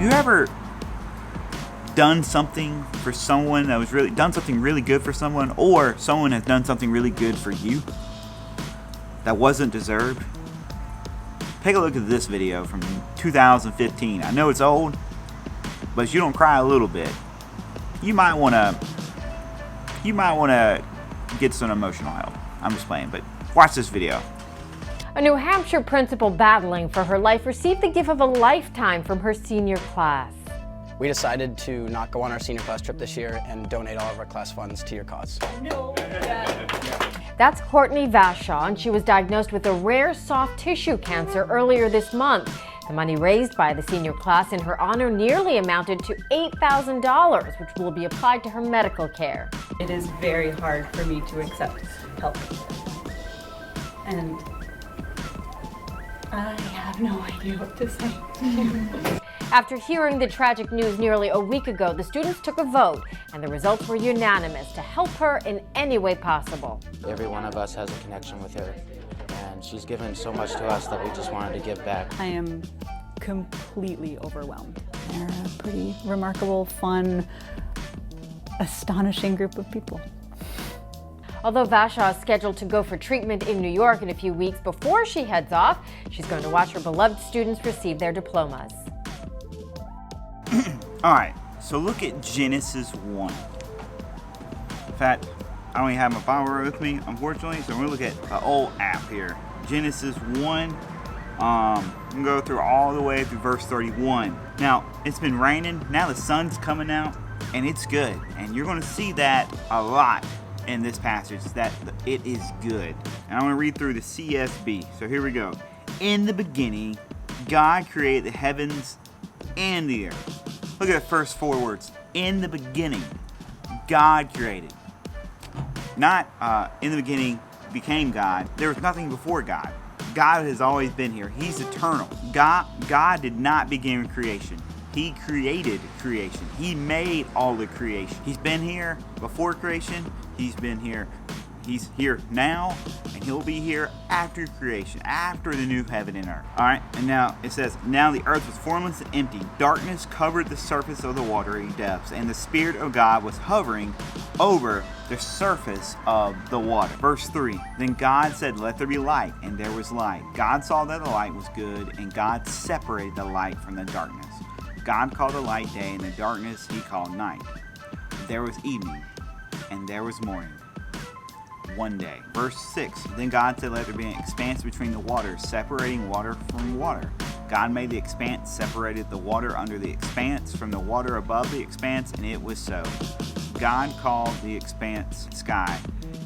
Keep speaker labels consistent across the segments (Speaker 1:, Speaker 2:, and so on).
Speaker 1: you ever done something for someone that was done something really good for someone, or someone has done something really good for you that wasn't deserved? Take a look at this video from 2015. I know it's old, but if you don't cry a little bit, you might want to get some emotional help. I'm just playing, but watch this video.
Speaker 2: A New Hampshire principal battling for her life received the gift of a lifetime from her senior class.
Speaker 3: We decided to not go on our senior class trip this year and donate all of our class funds to your cause.
Speaker 2: No. That's Courtney Vashaw, and she was diagnosed with a rare soft tissue cancer earlier this month. The money raised by the senior class in her honor nearly amounted to $8,000, which will be applied to her medical care.
Speaker 4: It is very hard for me to accept help. And I have no idea what to say.
Speaker 2: After hearing the tragic news nearly a week ago, the students took a vote, and the results were unanimous to help her in any way possible.
Speaker 5: Every one of us has a connection with her, and she's given so much to us that we just wanted to give back.
Speaker 4: I am completely overwhelmed. They're a pretty remarkable, fun, astonishing group of people.
Speaker 2: Although Vashaw is scheduled to go for treatment in New York in a few weeks before she heads off, she's going to watch her beloved students receive their diplomas.
Speaker 1: Alright, so look at Genesis 1. In fact, I don't even have my Bible with me, unfortunately, so we're going to look at the old app here. Genesis 1, we can go through all the way through verse 31. Now, it's been raining, now the sun's coming out, and it's good. And you're going to see that a lot in this passage, that it is good. And I'm going to read through the CSB. So here we go. In the beginning, God created the heavens and the earth. Look at the first 4 words. In the beginning, God created. Not in the beginning became God. There was nothing before God. God has always been here. He's eternal. God did not begin creation. He created creation. He made all the creation. He's been here before creation. He's been here. He's here now, and he'll be here after creation, after the new heaven and earth. All right, and now it says, now the earth was formless and empty. Darkness covered the surface of the watery depths, and the Spirit of God was hovering over the surface of the water. Verse 3, then God said, let there be light, and there was light. God saw that the light was good, and God separated the light from the darkness. God called the light day, and the darkness he called night. There was evening, and there was morning, one day. Verse 6, then God said, let there be an expanse between the waters, separating water from water. God made the expanse, separated the water under the expanse from the water above the expanse, and it was so. God called the expanse sky.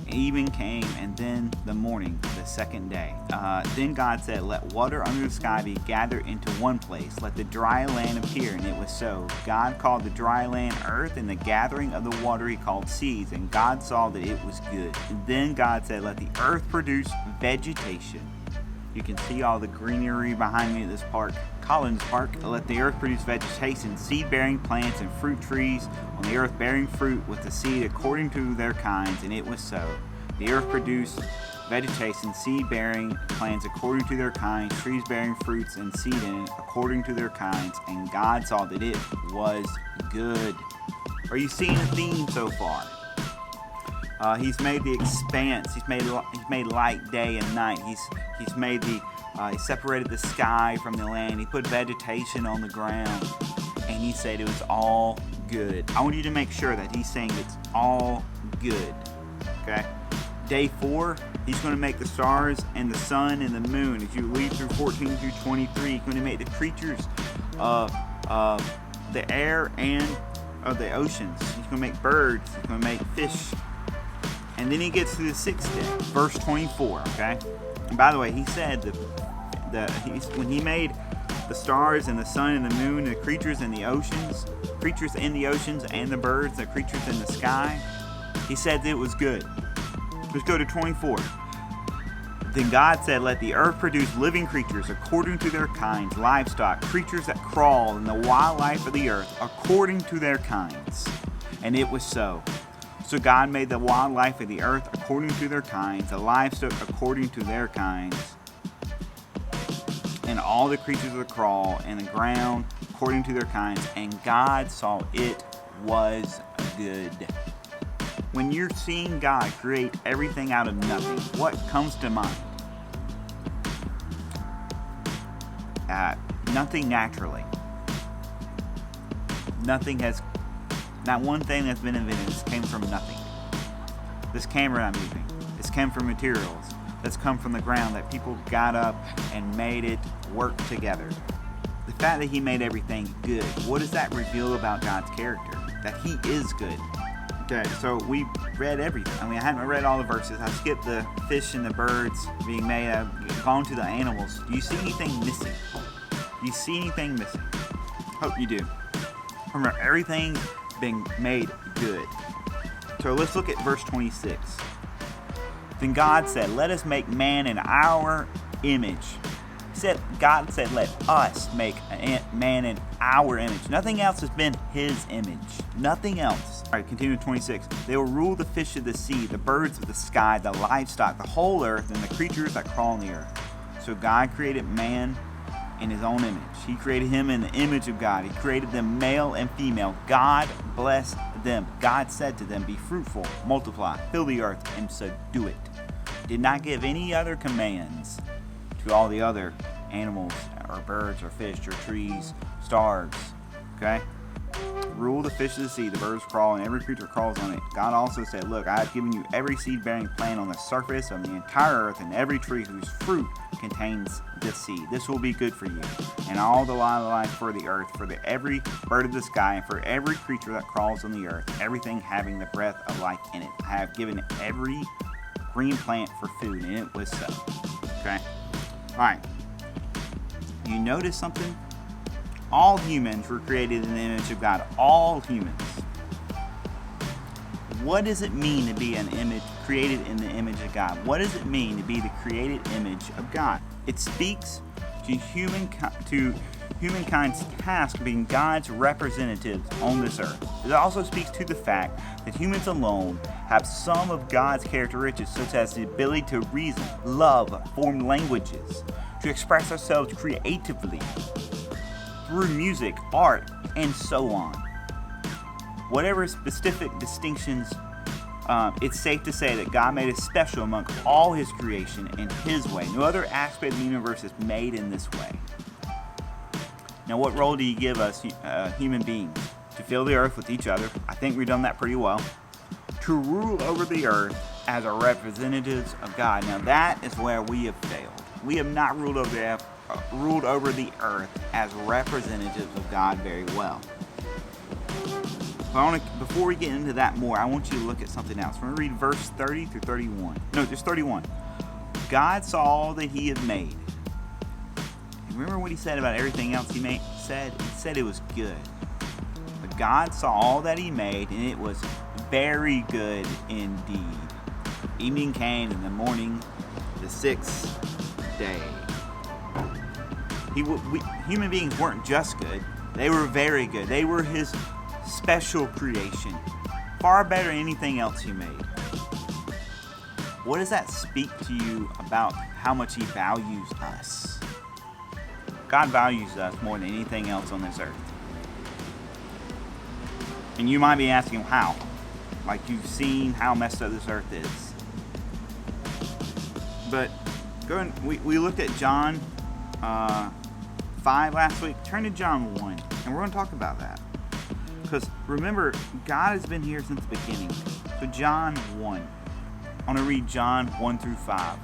Speaker 1: Even came, and then the morning, the second day. Then God said, let water under the sky be gathered into one place. Let the dry land appear, and it was so. God called the dry land earth, and the gathering of the water he called seas, and God saw that it was good. And then God said, let the earth produce vegetation. You can see all the greenery behind me at this park, Collins Park. Let the earth produce vegetation, seed-bearing plants and fruit trees on the earth bearing fruit with the seed according to their kinds, and it was so. The earth produced vegetation, seed-bearing plants according to their kinds, trees bearing fruits and seed in it according to their kinds, and God saw that it was good. Are you seeing a theme so far? He's made the expanse. He's made light day and night. He's made he separated the sky from the land. He put vegetation on the ground, and he said it was all good. I want you to make sure that he's saying it's all good. Okay. Day 4, he's going to make the stars and the sun and the moon. As you read through 14 through 23, he's going to make the creatures of the air and of the oceans. He's going to make birds. He's going to make fish. And then he gets to the 6th day, verse 24, okay? And by the way, he said that when he made the stars and the sun and the moon, the creatures in the oceans and the birds, the creatures in the sky, he said that it was good. Let's go to 24. Then God said, let the earth produce living creatures according to their kinds, livestock, creatures that crawl, and the wildlife of the earth according to their kinds. And it was so. So God made the wildlife of the earth according to their kinds, the livestock according to their kinds, and all the creatures that crawl, and the ground according to their kinds, and God saw it was good. When you're seeing God create everything out of nothing, what comes to mind? Nothing naturally. Nothing has, not one thing that's been invented, this came from nothing. This camera I'm using, this came from materials that's come from the ground that people got up and made it work together. The fact that he made everything good, what does that reveal about God's character? That he is good. Okay, so we read everything. I mean, I haven't read all the verses. I skipped the fish and the birds being made. I've gone to the animals. Do you see anything missing? Do you see anything missing? Hope you do. Remember, everything being made good. So let's look at verse 26. Then God said, let us make man in our image. God said, let us make man in our image. Nothing else has been his image. Nothing else. All right, continue 26. They will rule the fish of the sea, the birds of the sky, the livestock, the whole earth, and the creatures that crawl on the earth. So God created man in his own image. He created him in the image of God. He created them male and female. God blessed them. God said to them, be fruitful, multiply, fill the earth, and subdue it. Did not give any other commands to all the other animals or birds or fish or trees, stars. Okay? Rule the fish of the sea, the birds crawl, and every creature crawls on it. God also said, look, I have given you every seed-bearing plant on the surface of the entire earth, and every tree whose fruit contains this seed. This will be good for you, and all the life for the earth, for every bird of the sky, and for every creature that crawls on the earth, everything having the breath of life in it. I have given every green plant for food, and it was so. Okay? Alright. You notice something? All humans were created in the image of God. All humans. What does it mean to be an image created in the image of God? What does it mean to be the created image of God? It speaks to humankind's task of being God's representatives on this earth. It also speaks to the fact that humans alone have some of God's characteristics, such as the ability to reason, love, form languages, to express ourselves creatively through music, art, and so on. Whatever specific distinctions, it's safe to say that God made us special among all his creation in his way. No other aspect of the universe is made in this way. Now, what role do you give us human beings? To fill the earth with each other. I think we've done that pretty well. To rule over the earth as our representatives of God. Now, that is where we have failed. We have not ruled over the earth as representatives of God very well. Before we get into that more, I want you to look at something else. We're going to read verse 30 through 31. No, just 31. God saw all that he had made. And remember what he said about everything else he said? He said it was good. But God saw all that he made, and it was very good indeed. Evening came, and the morning, the sixth day. Human beings weren't just good. They were very good. They were his special creation. Far better than anything else he made. What does that speak to you about how much he values us? God values us more than anything else on this earth. And you might be asking, how? Like you've seen how messed up this earth is. But we looked at John 5 last week. Turn to John 1, and we're going to talk about that. Because remember, God has been here since the beginning. So John 1. I want to read John 1 through 5.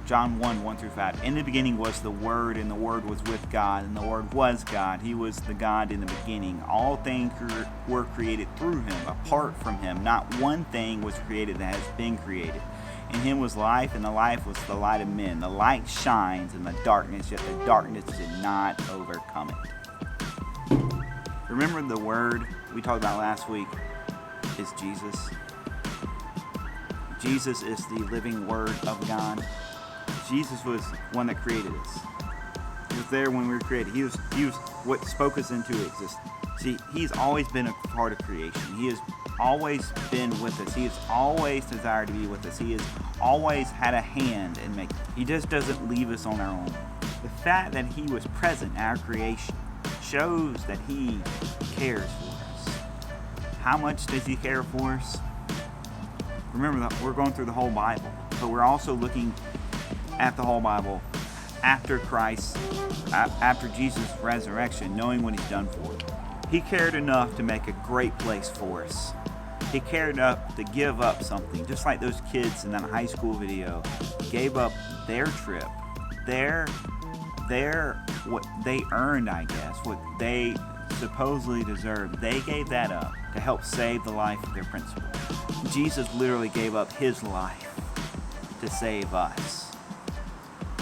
Speaker 1: John 1, 1 through 5. In the beginning was the Word, and the Word was with God, and the Word was God. He was the God in the beginning. All things were created through him. Apart from him, not one thing was created that has been created. In him was life, and the life was the light of men. The light shines in the darkness, yet the darkness did not overcome it. Remember the word we talked about last week is Jesus. Jesus is the living word of God. Jesus was one that created us. He was there when we were created. He was what spoke us into existence. See, he's always been a part of creation. He has always been with us. He has always desired to be with us. He has always had a hand in making. He just doesn't leave us on our own. The fact that he was present in our creation shows that he cares for us. How much does he care for us? Remember that we're going through the whole Bible, but we're also looking at the whole Bible after Christ, after Jesus' resurrection, knowing what he's done for us. He cared enough to make a great place for us. He cared enough to give up something, just like those kids in that high school video gave up their trip, what they earned, I guess, what they supposedly deserved. They gave that up to help save the life of their principal. Jesus literally gave up his life to save us.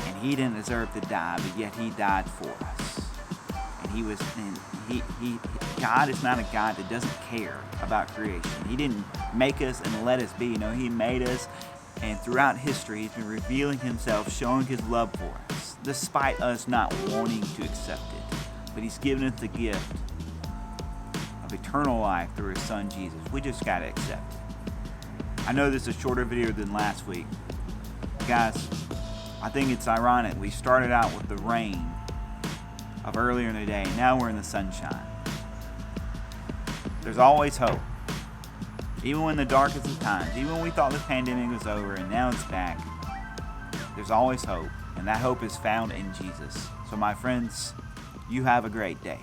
Speaker 1: And he didn't deserve to die, but yet he died for us. And God is not a God that doesn't care about creation. He didn't make us and let us be. No, he made us, and throughout history, he's been revealing himself, showing his love for us, despite us not wanting to accept it. But he's given us the gift of eternal life through his son, Jesus. We just got to accept it. I know this is a shorter video than last week. Guys, I think it's ironic. We started out with the rain of earlier in the day. Now we're in the sunshine. There's always hope. Even when the darkest of times, even when we thought the pandemic was over and now it's back, there's always hope. And that hope is found in Jesus. So my friends, you have a great day.